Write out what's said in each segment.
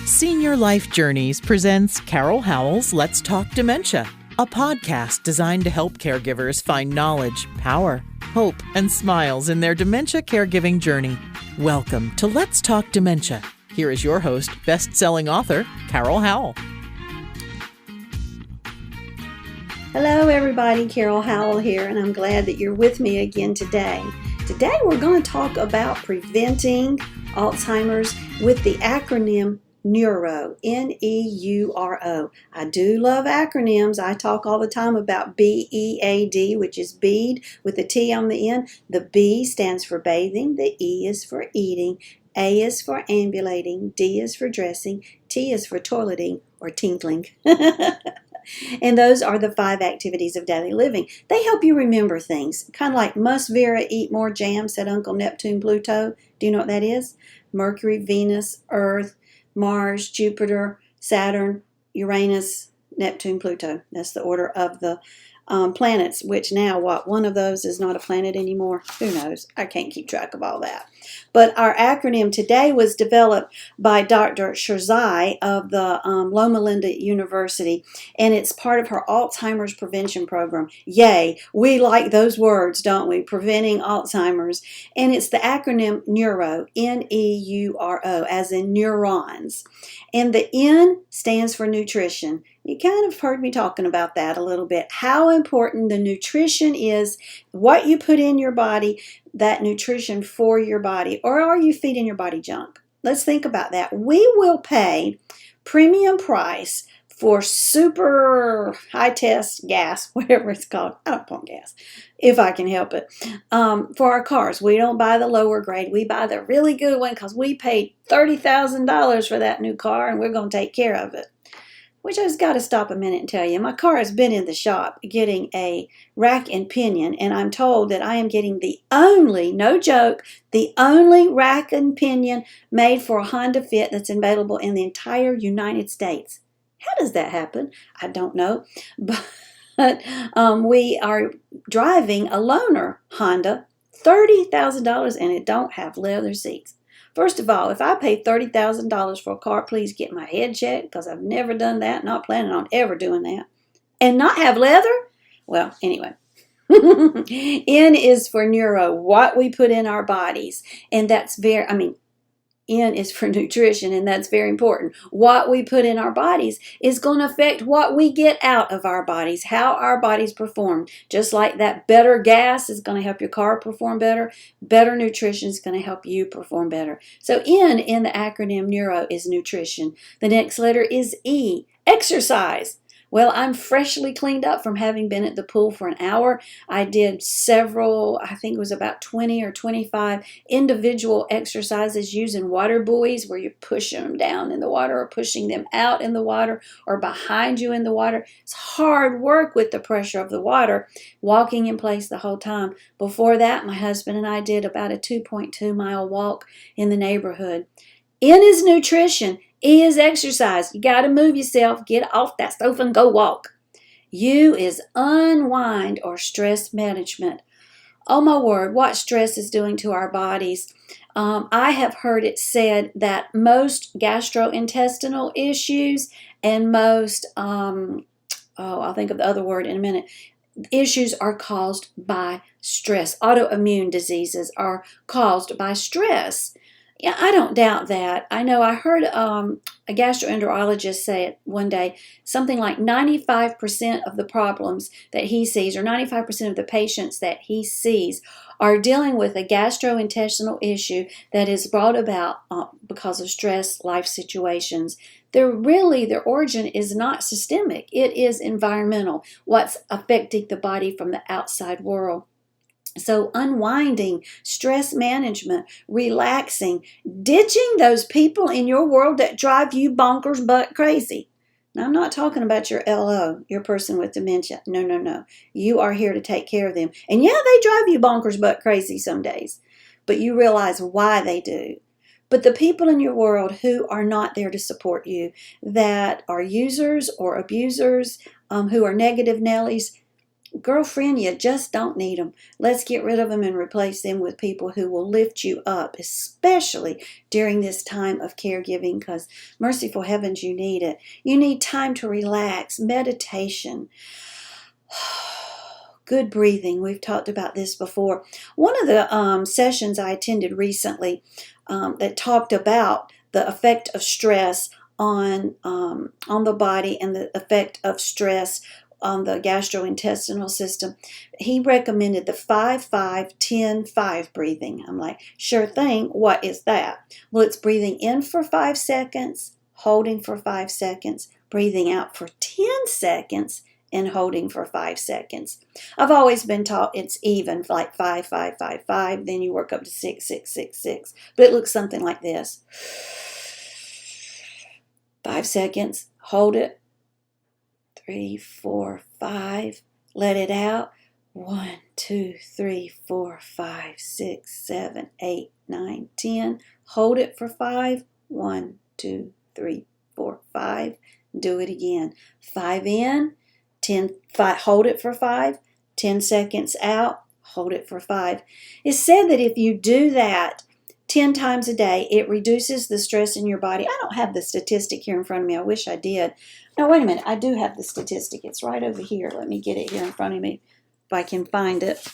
Senior Life Journeys presents Carol Howell's Let's Talk Dementia, a podcast designed to help caregivers find knowledge, power, hope, and smiles in their dementia caregiving journey. Welcome to Let's Talk Dementia. Here is your host, best-selling author, Carol Howell. Hello everybody, Carol Howell here, and I'm glad that you're with me again today. Today we're going to talk about preventing Alzheimer's with the acronym N.E.U.R.O, N-E.U.R.O. I do love acronyms. I talk all the time about B-E-A-D, which is bead with a T on the end. The B stands for bathing, the E is for eating, A is for ambulating, D is for dressing, T is for toileting or tinkling. And those are the 5 activities of daily living. They help you remember things. Kind of like, must Vera eat more jam, said Uncle Neptune Pluto. Do you know what that is? Mercury, Venus, Earth, Mars, Jupiter, Saturn, Uranus, Neptune, Pluto. That's the order of the planets, which now, one of those is not a planet anymore? Who knows? I can't keep track of all that. But our acronym today was developed by Dr. Sherzai of the Loma Linda University, and it's part of her Alzheimer's prevention program. Yay! We like those words, don't we? Preventing Alzheimer's. And it's the acronym N.E.U.R.O, N-E-U-R-O, as in neurons. And the N stands for nutrition. You kind of heard me talking about that a little bit. How important the nutrition is, what you put in your body, that nutrition for your body, or are you feeding your body junk? Let's think about that. We will pay premium price for super high test gas, whatever it's called. I don't pump gas, if I can help it. For our cars, we don't buy the lower grade. We buy the really good one because we paid $30,000 for that new car and we're going to take care of it. Which I've got to stop a minute and tell you, my car has been in the shop getting a rack and pinion, and I'm told that I am getting the only, no joke, the only rack and pinion made for a Honda Fit that's available in the entire United States. How does that happen? I don't know, but we are driving a loaner Honda, $30,000, and it don't have leather seats. First of all, if I pay $30,000 for a car, please get my head checked because I've never done that, not planning on ever doing that. And not have leather? Well, anyway. N is for neuro, what we put in our bodies. And that's N is for nutrition, and that's very important. What we put in our bodies is going to affect what we get out of our bodies, how our bodies perform. Just like that better gas is going to help your car perform better, better nutrition is going to help you perform better. So N in the acronym N.E.U.R.O is nutrition. The next letter is E, exercise. Well, I'm freshly cleaned up from having been at the pool for an hour. I did several, I think it was about 20 or 25 individual exercises using water buoys where you're pushing them down in the water or pushing them out in the water or behind you in the water. It's hard work with the pressure of the water, walking in place the whole time. Before that, my husband and I did about a 2.2-mile walk in the neighborhood. N is nutrition. E is exercise. You got to move yourself, get off that sofa and go walk. U is unwind or stress management. Oh my word, what stress is doing to our bodies. I have heard it said that most gastrointestinal issues and most, I'll think of the other word in a minute, issues are caused by stress. Autoimmune diseases are caused by stress. Yeah, I don't doubt that. I know I heard a gastroenterologist say it one day, something like 95% of the problems that he sees, or 95% of the patients that he sees, are dealing with a gastrointestinal issue that is brought about because of stress life situations. Their origin is not systemic. It is environmental, what's affecting the body from the outside world. So unwinding, stress management, relaxing, ditching those people in your world that drive you bonkers butt crazy. Now, I'm not talking about your LO, your person with dementia. No. You are here to take care of them. And yeah, they drive you bonkers butt crazy some days, but you realize why they do. But the people in your world who are not there to support you, that are users or abusers, who are negative Nellies, girlfriend, you just don't need them. Let's get rid of them and replace them with people who will lift you up, especially during this time of caregiving, because merciful heavens, you need it. You need time to relax, meditation, good breathing. We've talked about this before. One of the sessions I attended recently that talked about the effect of stress on the body and the effect of stress on the gastrointestinal system, he recommended the 5-5-10-5 breathing. I'm like, sure thing. What is that? Well, it's breathing in for 5 seconds, holding for 5 seconds, breathing out for 10 seconds, and holding for 5 seconds. I've always been taught it's even, like 5-5-5-5. Then you work up to 6-6-6-6. But it looks something like this. 5 seconds, hold it. 3, 4, 5. Let it out. 1, 2, 3, 4, 5, 6, 7, 8, 9, 10. Hold it for 5. 1, 2, 3, 4, 5. Do it again. 5 in, 10. 5. Hold it for 5. 10 seconds out. Hold it for 5. It's said that if you do that 10 times a day, it reduces the stress in your body. I don't have the statistic here in front of me. I wish I did. No, wait a minute. I do have the statistic. It's right over here. Let me get it here in front of me if I can find it.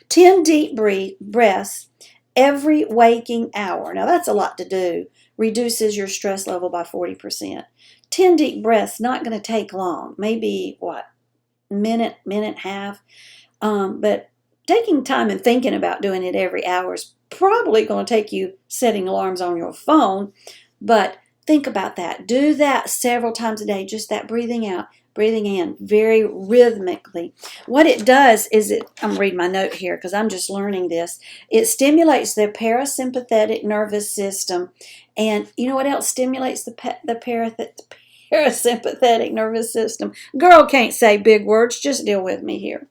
10 deep breaths every waking hour. Now, that's a lot to do. Reduces your stress level by 40%. 10 deep breaths, not going to take long. Maybe, minute and a half. But taking time and thinking about doing it every hour is probably going to take you setting alarms on your phone. But think about that. Do that several times a day, just that breathing out, breathing in, very rhythmically. What it does is I'm reading my note here because I'm just learning this. It stimulates the parasympathetic nervous system. And you know what else stimulates the parasympathetic nervous system? Girl can't say big words. Just deal with me here.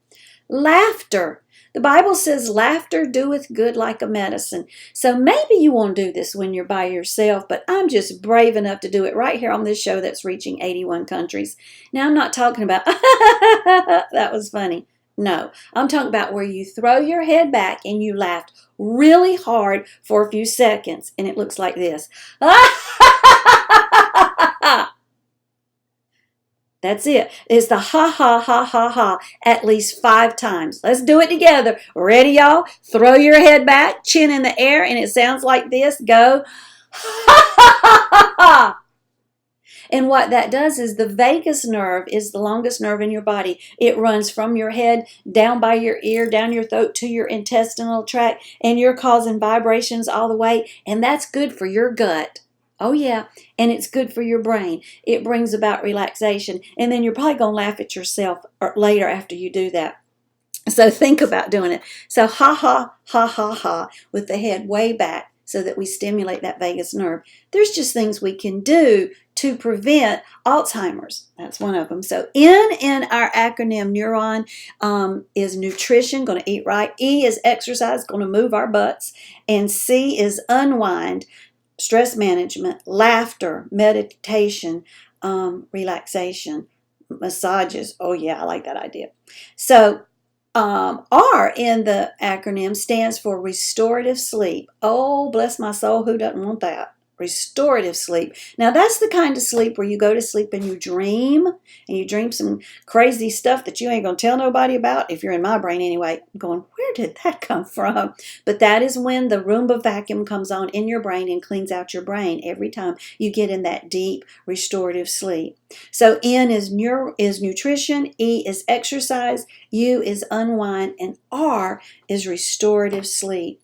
Laughter. The Bible says laughter doeth good like a medicine. So maybe you won't do this when you're by yourself, but I'm just brave enough to do it right here on this show that's reaching 81 countries. Now, I'm not talking about, that was funny. No, I'm talking about where you throw your head back and you laughed really hard for a few seconds, and it looks like this. That's it. It's the ha, ha, ha, ha, ha at least 5 times. Let's do it together. Ready, y'all? Throw your head back, chin in the air, and it sounds like this. Go. Ha, ha, ha, ha, ha. And what that does is the vagus nerve is the longest nerve in your body. It runs from your head down by your ear, down your throat to your intestinal tract, and you're causing vibrations all the way, and that's good for your gut. Oh, yeah, and it's good for your brain. It brings about relaxation, and then you're probably going to laugh at yourself later after you do that. So think about doing it. So ha, ha, ha, ha, ha, with the head way back so that we stimulate that vagus nerve. There's just things we can do to prevent Alzheimer's. That's one of them. So N in our acronym N.E.U.R.O is nutrition, going to eat right. E is exercise, going to move our butts. And C is unwind, stress management, laughter, meditation, relaxation, massages. Oh, yeah, I like that idea. So R in the acronym stands for restorative sleep. Oh, bless my soul, who doesn't want that? Restorative sleep. Now, that's the kind of sleep where you go to sleep and you dream some crazy stuff that you ain't going to tell nobody about, if you're in my brain anyway. I'm going, where did that come from? But that is when the Roomba vacuum comes on in your brain and cleans out your brain every time you get in that deep restorative sleep. So N is nutrition, E is exercise, U is unwind, and R is restorative sleep.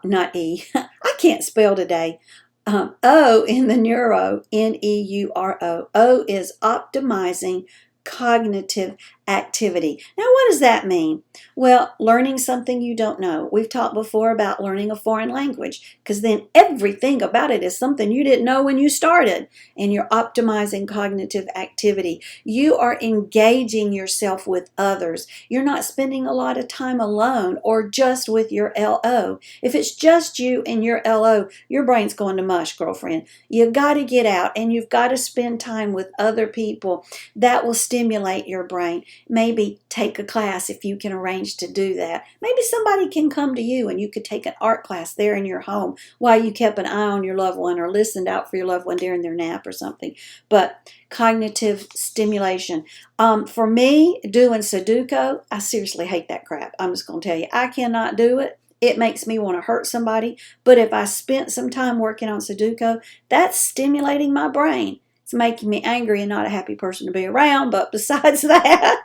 Not E. I can't spell today. O in the N.E.U.R.O, N-E-U-R-O. O is optimizing cognitive activity. Now, what does that mean? Well, learning something you don't know. We've talked before about learning a foreign language because then everything about it is something you didn't know when you started, and you're optimizing cognitive activity. You are engaging yourself with others. You're not spending a lot of time alone or just with your LO. If it's just you and your LO, your brain's going to mush, girlfriend. You got to get out and you've got to spend time with other people. That will stimulate your brain. Maybe take a class if you can arrange to do that. Maybe somebody can come to you and you could take an art class there in your home while you kept an eye on your loved one or listened out for your loved one during their nap or something. But cognitive stimulation. For me, doing Sudoku, I seriously hate that crap. I'm just going to tell you, I cannot do it. It makes me want to hurt somebody. But if I spent some time working on Sudoku, that's stimulating my brain. It's making me angry and not a happy person to be around. But besides that,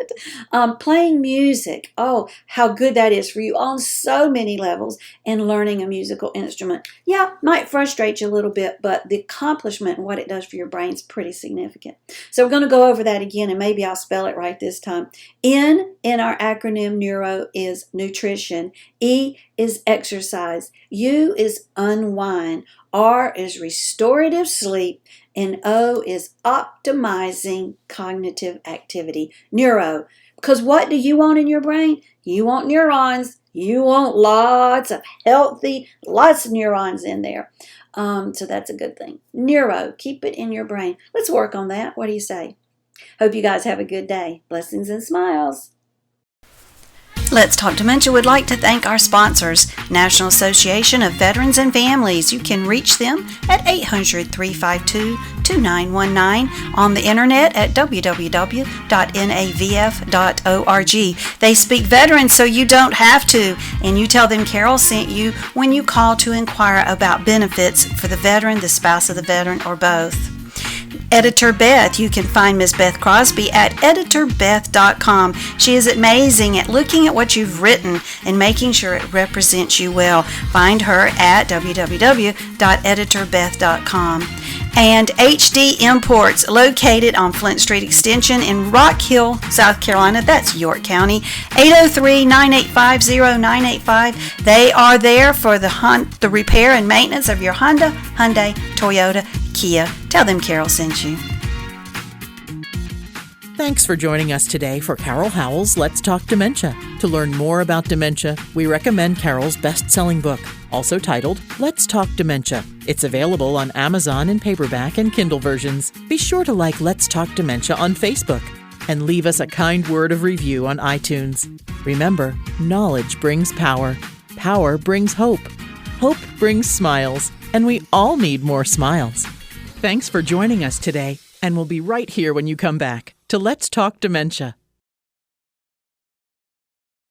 playing music. Oh, how good that is for you on so many levels. And learning a musical instrument. Yeah, might frustrate you a little bit, but the accomplishment and what it does for your brain is pretty significant. So we're going to go over that again, and maybe I'll spell it right this time. N in our acronym N.E.U.R.O is nutrition. E is exercise. U is unwind. R is restorative sleep. And O is optimizing cognitive activity. N.E.U.R.O. Because what do you want in your brain? You want neurons. You want lots of lots of neurons in there. So that's a good thing. N.E.U.R.O. Keep it in your brain. Let's work on that. What do you say? Hope you guys have a good day. Blessings and smiles. Let's Talk Dementia would like to thank our sponsors, National Association of Veterans and Families. You can reach them at 800-352-2919, on the internet at www.navf.org. They speak veterans so you don't have to, and you tell them Carol sent you when you call to inquire about benefits for the veteran, the spouse of the veteran, or both. Editor Beth. You can find Miss Beth Crosby at editorbeth.com. She is amazing at looking at what you've written and making sure it represents you well. Find her at www.editorbeth.com. And HD Imports, located on Flint Street Extension in Rock Hill, South Carolina. That's York County. 803-985-0985. They are there for the repair and maintenance of your Honda, Hyundai, Toyota, Kia. Tell them Carol sent you. Thanks for joining us today for Carol Howell's Let's Talk Dementia. To learn more about dementia, we recommend Carol's best-selling book, also titled Let's Talk Dementia. It's available on Amazon in paperback and Kindle versions. Be sure to like Let's Talk Dementia on Facebook and leave us a kind word of review on iTunes. Remember, knowledge brings power. Power brings hope. Hope brings smiles. And we all need more smiles. Thanks for joining us today, and we'll be right here when you come back to Let's Talk Dementia.